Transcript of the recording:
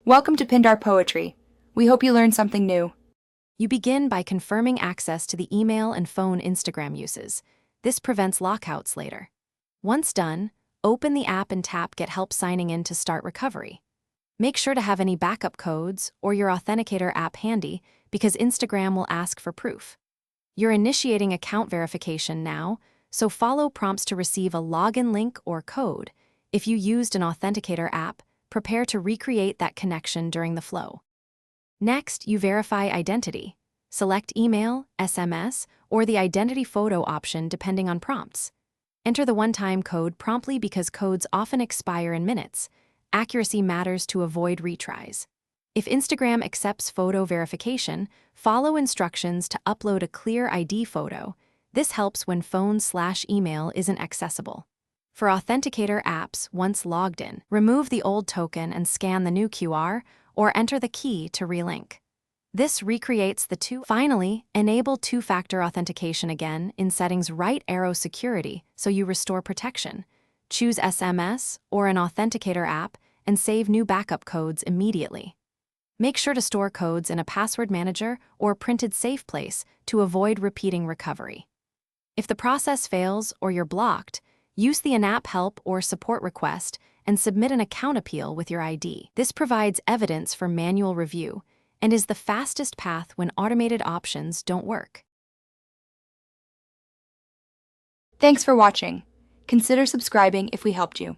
Welcome to Pindar Poetry. We hope you learned something new. You begin by confirming access to the email and phone Instagram uses. This prevents lockouts later. Once done, open the app and tap Get Help signing in to start recovery. Make sure to have any backup codes or your Authenticator app handy because Instagram will ask for proof. You're initiating account verification now, so follow prompts to receive a login link or code. If you used an Authenticator app, prepare to recreate that connection during the flow. Next, you verify identity. Select email, SMS, or the identity photo option depending on prompts. Enter the one-time code promptly because codes often expire in minutes. Accuracy matters to avoid retries. If Instagram accepts photo verification, follow instructions to upload a clear ID photo. This helps when phone/email isn't accessible. For Authenticator apps, once logged in, remove the old token and scan the new QR, or enter the key to relink. This recreates the two. Finally, enable two-factor authentication again in settings right arrow security so you restore protection. Choose SMS or an Authenticator app and save new backup codes immediately. Make sure to store codes in a password manager or printed safe place to avoid repeating recovery. If the process fails or you're blocked, use the in-app help or support request and submit an account appeal with your ID. This provides evidence for manual review and is the fastest path when automated options don't work. Thanks for watching. Consider subscribing if we helped you.